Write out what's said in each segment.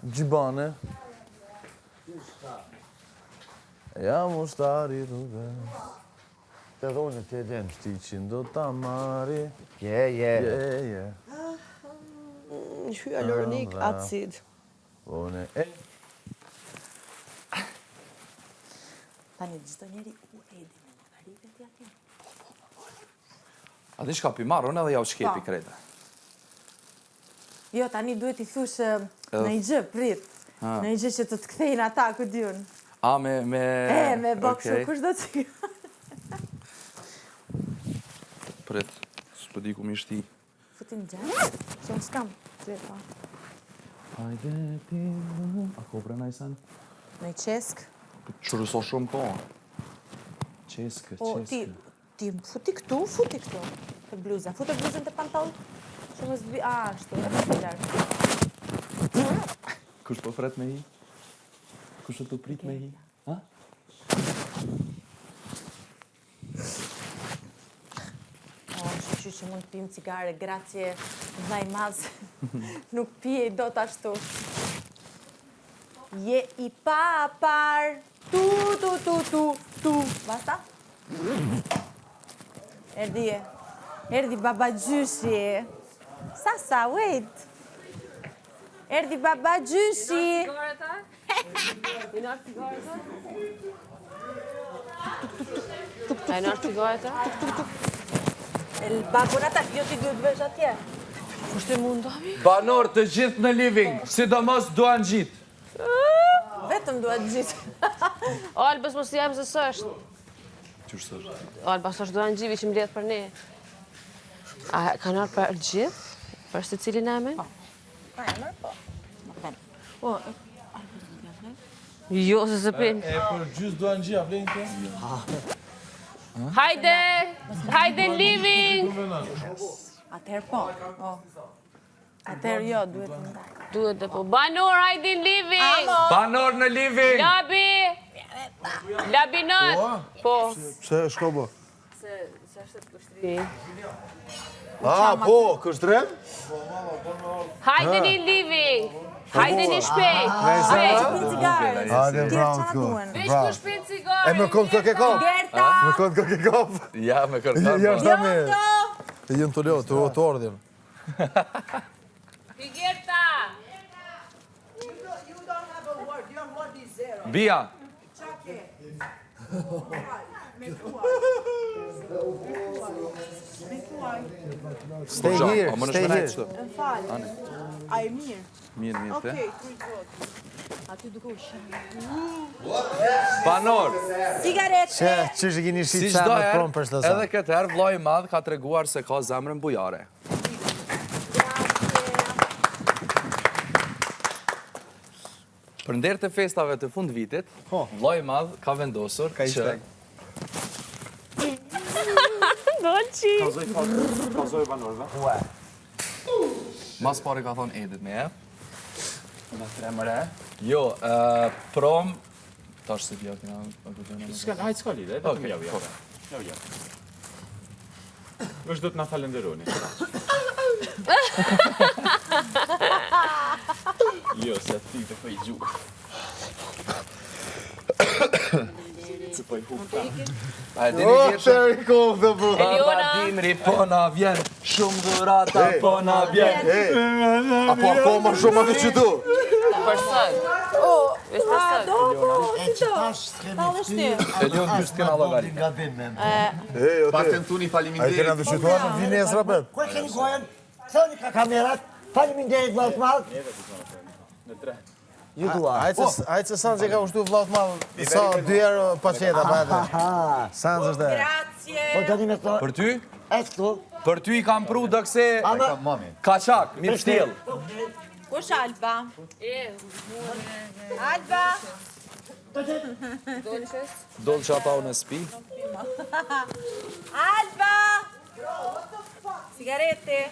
Gjibane. Ja mushtari rrugës. Të dhone të edhem. Shtiqin do ta marri. Je. Hyaluronik acid. One Tani çdo njeri u edhi me llogaritë ti atje. A di shka pi marron edhe ja u shkepi kreta. Jo, tani duhet i thush në i gjë, prit. Në i gjë që të kthejnë ata, ku diun. A, me... Me bokshu, kush do të... Prit, s'po di ku mi shti. Futin gjë? Që unë s'kam. Hajde ti... A ko bre najsan? Në i qesk. Qërë so shumë ko? Qeskë. Ti më futi këtu. Të bluza. Futë bluzën të pantallë. Që më zbi... ashtu, e më larë. Kush po fret me hi? Kush të prit me hi? Ha? Shqy që mund të pim cigare, gracie vaj mazë. Nuk pije i do të ashtu. Je i papar. Tu. Basta? Erdi baba gjyshi. Sasa, wait. Erdi baba gjyshi. I nar cigareta? A i nar cigareta? Babonata, jo ti duhet vesh atje. Kushte mundomi? Banor të gjithë në living, sidomos duan gjitë. Vetëm duhet gjithë. Albës mos jam se s'është. Qërë sështë? Albës është duan gjivi që mbledh për ne. A ka nar për gjithë? Për së cilin amen? Pa, e mërë po. Po, jo, se se pin. E për gjys duan gjia, flenë të? Hajde living! Atëherë po. Atëherë jo, duhet të ndaj. Duhet dhe po. Banor, hajde living! Banor në living! Labi! Labi nët! Po. Pse, shko bo? Se është të kushtri. Po, kështrem? Hajde një living! Hajde një shpejt! Shpejt! Hajde, bravo të ko. Vesh ku shpejt cigare! E me kënd kë ke kop? Gerta! Me kënd kë ke kop? Ja, me kërkar. Ja, shta me... E jenë të leo, të ordin. Gerta! Bia! Stay here, stay here. A e mirë? Mirë, te. Aty duke u shë. Banor! Cigarete! Që që kini Si shqit çdo sa me herë, promë për shtësa. edhe këtë herë vllai i madh ka treguar se ka zemrën bujare. Për nder të festave të fund vitit, vllai i madh ka vendosur që Dolci! Kazoj banorve. mas pari ka thonë Edit me Në tremëre. Jo, prom tash se vjen na. Hajtë s'ka lide, vetëm javë. Është do të na falenderoni. Jo, se ti të po i gjuhë. Se po i hupta. A e dini vjetë Very cool, the bro. Baba Dimri po na vjen, shumë dhurata po na vjen. Apo akoma shumë atë që du. Për sën. Vesh për sën. E që tash s'kemi Elion dy s'kena llogaritë. nga bim me. Patentuni A i faleminderit. kena të qytuar në vini e srapet? Kua keni gojen? Thoni ka kamerat. Faleminderit vllai të madh. Në tre. Ju dua. Hajtë se Sanz e ka ushtu vllaut madhë, sa 2 euro paqeta, pa edhe. Sanz është e. Grazie! Po tani me to. Për ty? E këtu. Për ty i kam pru dëkse Mami. kaçak, mi pështjel. Kush Alba? Alba! Dollë që ata unë spi. Alba! Cigarete!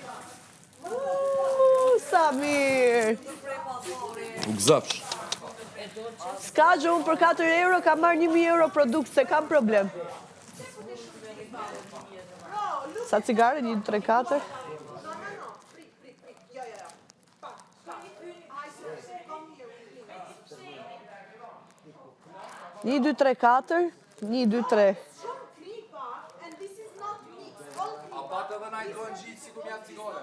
Sa mirë! U gëzëpsh. S'ka gjë, unë për 4 euro kam marrë 1000 euro produkt, se kam problem. Sa cigare? 1, 3, 4? 1, 2, 3, 4. 1, 2, 3. A pat edhe na I dojnë gjitë si ku mjatë cigare.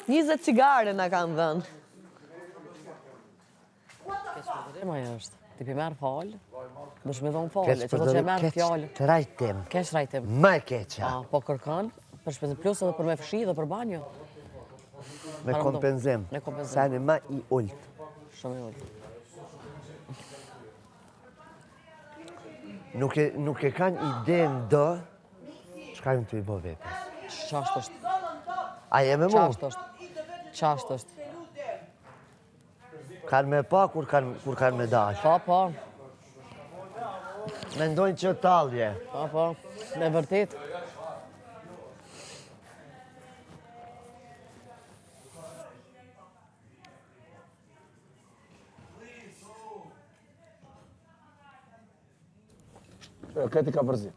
20 cigare na kanë dhënë. Ma është. Ti pi merë falë, dush me dhonë falë, që do që e merë fjallë. Të rajtim. Kesh rajtim. Ma e keqa. Po kërkan, për shpenzim plus edhe për me fshi dhe për banjo. Me kompenzim. Me kompenzim. Sa një ma I ullët. Shumë I ullë. Nuk e kanë ide në do, çka jam të I bo vetës. Qasht është. A jeme mu? Qasht është. Qasht është. Kanë me pa kur kanë me dash. Po. Mendojnë që talje. Po. Me vërtet. Këti ka përzi.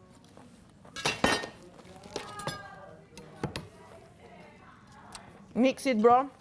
Mix it, bro.